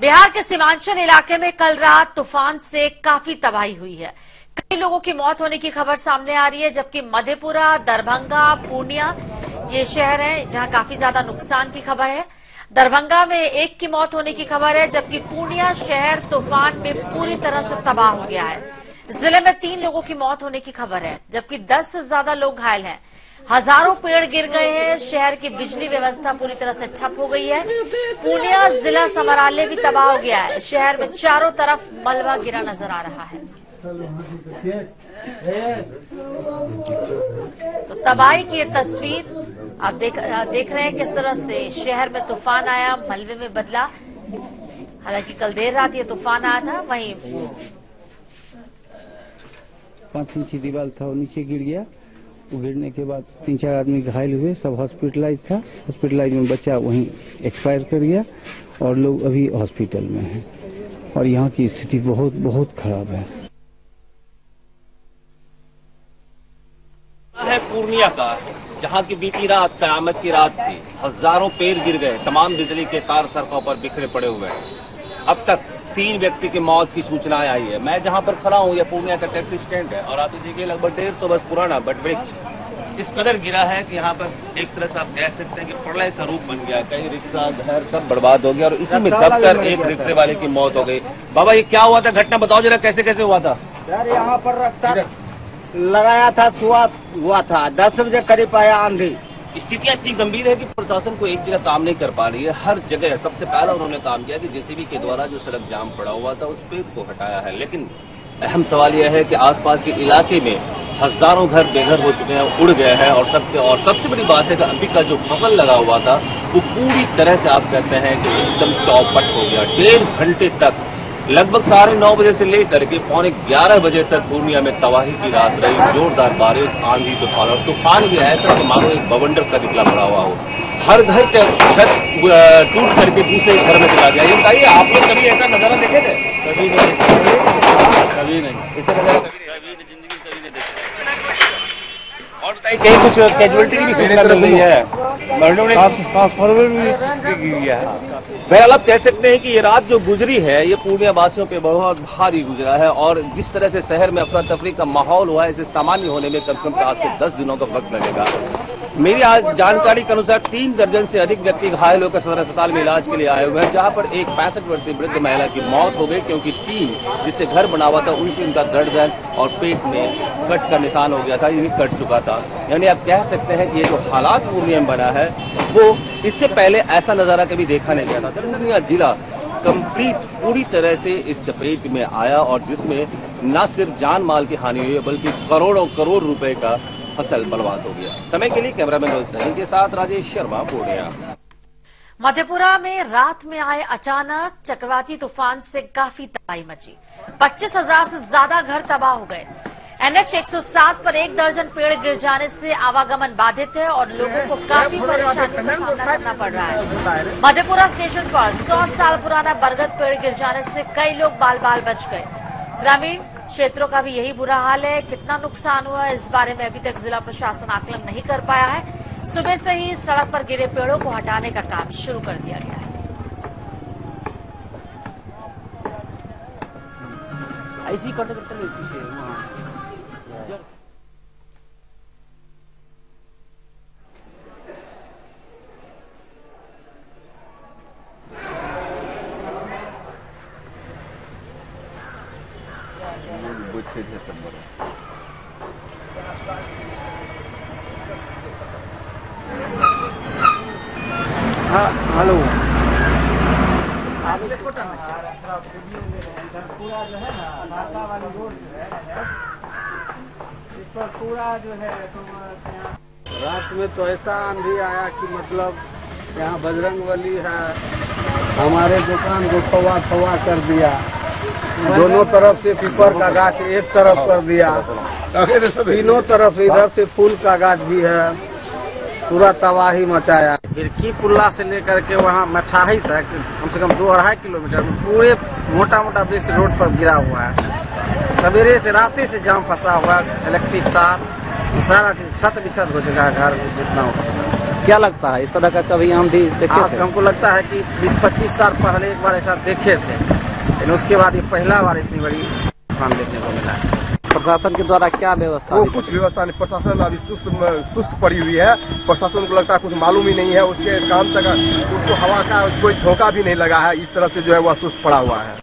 बिहार के सीमांचल इलाके में कल रात तूफान से काफी तबाही हुई है। कई लोगों की मौत होने की खबर सामने आ रही है, जबकि मधेपुरा, दरभंगा, पूर्णिया ये शहर हैं जहां काफी ज्यादा नुकसान की खबर है। दरभंगा में एक की मौत होने की खबर है, जबकि पूर्णिया शहर तूफान में पूरी तरह से तबाह हो गया है। जिले में 3 लोगों की मौत होने की खबर है, जबकि 10 से ज्यादा लोग घायल हैं। हजारों पेड़ गिर गए हैं। शहर की बिजली व्यवस्था पूरी तरह से ठप हो गई है। पूर्णिया जिला समरालय भी तबाह हो गया है। शहर में चारों तरफ मलबा गिरा नजर आ रहा है। तो तबाही की ये तस्वीर आप देख रहे हैं किस तरह से शहर में तूफान आया, मलबे में बदला। हालांकि कल देर रात ये तूफान आया था। वहीं 5 इंची दीवार था, वो नीचे गिर गया। वो गिरने के बाद 3-4 आदमी घायल हुए, सब हॉस्पिटलाइज था। हॉस्पिटलाइज में बच्चा वहीं एक्सपायर कर गया और लोग अभी हॉस्पिटल में हैं और यहाँ की स्थिति बहुत बहुत खराब है। पूर्णिया का, जहाँ की बीती रात कयामत की रात थी। हजारों पेड़ गिर गए, तमाम बिजली के तार सड़कों पर बिखरे पड़े हुए हैं। अब तक 3 व्यक्ति की मौत की सूचनाएं आई है। मैं जहां पर खड़ा हूं, यह पूर्णिया का टैक्सी स्टैंड है और आप देखिए लगभग 150 वर्ष पुराना बट वृक्ष इस कदर गिरा है कि यहाँ पर एक तरह से आप कह सकते हैं कि प्रलय स्वरूप बन गया। कई रिक्शा, घर सब बर्बाद हो गया और इसी में दबकर एक रिक्शे वाले की मौत हो गई। बाबा, ये क्या हुआ था? घटना बताओ जरा, कैसे कैसे हुआ था? यार, यहाँ पर रखता लगाया था, हुआ था 10 बजे करीब आया आंधी। स्थितियां इतनी गंभीर है कि प्रशासन को एक जगह काम नहीं कर पा रही है। हर जगह सबसे पहला उन्होंने काम किया कि जेसीबी के द्वारा जो सड़क जाम पड़ा हुआ था उस पेड़ को हटाया है। लेकिन अहम सवाल यह है कि आसपास के इलाके में हजारों घर बेघर हो चुके हैं, उड़ गए हैं और सबसे बड़ी बात है कि अभी का जो फसल लगा हुआ था वो पूरी तरह से आप कहते हैं कि एकदम चौपट हो गया। 1.5 घंटे तक, लगभग 9:30 बजे से लेकर के 11:15 बजे तक पूर्णिया में तबाही की रात रही। जोरदार बारिश, आंधी, तूफान और तूफान भी ऐसा कि मानो एक बवंडर सा निकला पड़ा हुआ हो। हर घर का छत टूट करके दूसरे घर में चला गया। ये बताइए, आप लोग कभी ऐसा नजारा देखे थे? कभी नहीं, कभी नहीं, इससे नजारा कभी जिंदगी कभी नहीं देखे। और बताइए, कहीं कुछ कैजुअलिटी की भी सूचना मिल रही है? ट्रांसफार्मर भी गिर गया है। बहरहाल आप कह सकते हैं कि ये रात जो गुजरी है ये पूर्णिया वासियों पे बहुत भारी गुजरा है और जिस तरह से शहर में अफरा तफरी का माहौल हुआ है, इसे सामान्य होने में कम से कम 7 से 10 दिनों का वक्त लगेगा। मेरी आज जानकारी के अनुसार 3 दर्जन से अधिक व्यक्ति घायल होकर सदर अस्पताल में इलाज के लिए आए हुए हैं, जहां पर एक 65 वर्षीय वृद्ध महिला की मौत हो गई क्योंकि टीन जिससे घर बना हुआ था उनकी उनका गर्दन और पेट में कट का निशान हो गया था, यानी कट चुका था। यानी आप कह सकते हैं कि ये जो हालात पूर्णिया में बना है वो इससे पहले ऐसा नजारा कभी देखा नहीं गया था। पूर्णिया जिला कंप्लीट पूरी तरह से इस चपेट में आया और जिसमें न सिर्फ जान माल की हानि हुई है बल्कि करोड़ों करोड़ रुपए का फसल बर्बाद हो गया। समय के लिए कैमरामैन रोहित सैनी के साथ राजेश शर्मा, पूर्णिया। मधेपुरा में रात में आए अचानक चक्रवाती तूफान से काफी तबाही मची। 25,000 से ज्यादा घर तबाह हो गए। NH 107 पर 1 दर्जन पेड़ गिर जाने से आवागमन बाधित है और लोगों को काफी परेशानियों का सामना करना पड़ रहा है। मधेपुरा स्टेशन पर 100 साल पुराना बरगद पेड़ गिर जाने से कई लोग बाल बाल बच गए। ग्रामीण क्षेत्रों का भी यही बुरा हाल है। कितना नुकसान हुआ इस बारे में अभी तक जिला प्रशासन आकलन नहीं कर पाया है। सुबह से ही सड़क पर गिरे पेड़ों को हटाने का काम शुरू कर दिया गया है। ऐसी कट करते नहीं हाँ, हेलो। पूरा जो है ना नाका वाली रोड जो है इस पर पूरा जो है रात में तो ऐसा आंधी आया कि मतलब यहाँ बजरंगबली है, हमारे दुकान को थवा कर दिया। दोनों तरफ से पीपर का गाछ एक तरफ कर दिया, तीनों तरफ इधर से फूल का गाछ भी है, पूरा तबाही मचाया। खिड़की पुल्ला से लेकर के वहाँ मठाही तक कम से कम 2-2.5 किलोमीटर में पूरे मोटा मोटा वृक्ष रोड पर गिरा हुआ है। सवेरे से रात से जाम फंसा हुआ, इलेक्ट्रिक तार, सारा चीज छत बिछत हो चुका है, घर जितना हो। क्या लगता है इस तरह का कभी आंधी देखे आज थे? हमको लगता है कि 20-25 साल पहले एक बार ऐसा देखे थे, लेकिन उसके बाद ये पहला बार इतनी बड़ी तूफान देखने को मिला है। प्रशासन के द्वारा क्या व्यवस्था? वो कुछ व्यवस्था नहीं, प्रशासन अभी सुस्त पड़ी हुई है। प्रशासन को लगता है कुछ मालूम ही नहीं है, उसके काम तक उसको हवा का कोई झोंका भी नहीं लगा है। इस तरह से जो है वह सुस्त पड़ा हुआ है।